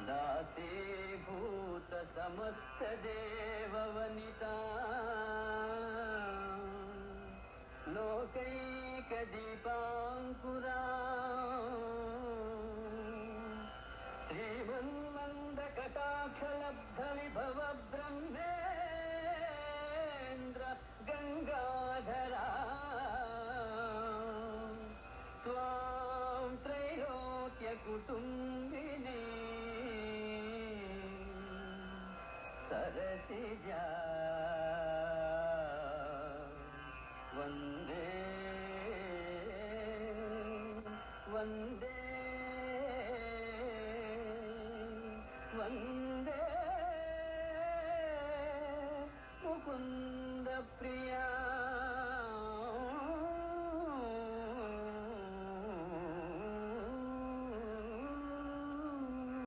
दासीभूत समस्त देववनिता लोकैक दीपांकुरा श्रीमन्मन्द कटाक्षलब्ध विभव ब्रह्मेन्द्र गंगाधरा त्वां त्रैलोक्य कुटुंबिनी सरसिजा वंदे वंदे वंदे मुकुंद प्रिया।